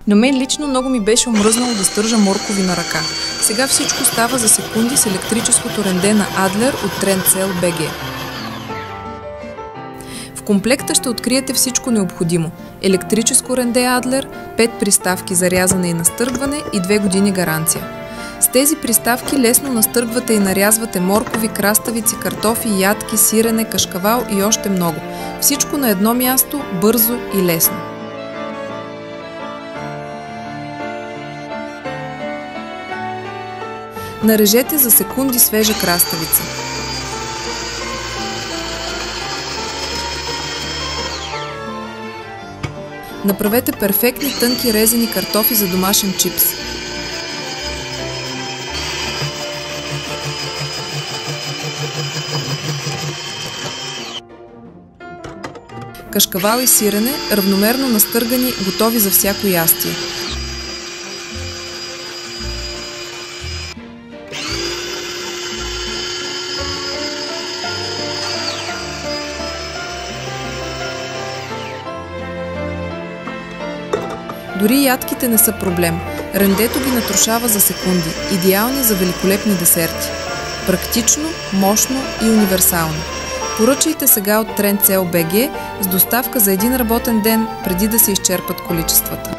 На мен лично много ми беше омръзнало да стържа моркови на ръка. Сега всичко става за секунди с електрическото ренде на Adler от Trendcell BG. В комплекта ще откриете всичко необходимо. Електрическо ренде Adler, 5 приставки за рязане и настъргване и 2 години гаранция. С тези приставки лесно настъргвате и нарязвате моркови, краставици, картофи, ядки, сирене, кашкавал и още много. Всичко на едно място, бързо и лесно. Нарежете за секунди свежа краставица. Направете перфектни тънки резени картофи за домашен чипс. Кашкавал и сирене, равномерно настъргани, готови за всяко ястие. Дори ядките не са проблем. Рендето ги натрушава за секунди, идеални за великолепни десерти. Практично, мощно и универсално. Поръчайте сега от Trendcell BG с доставка за един работен ден, преди да се изчерпат количествата.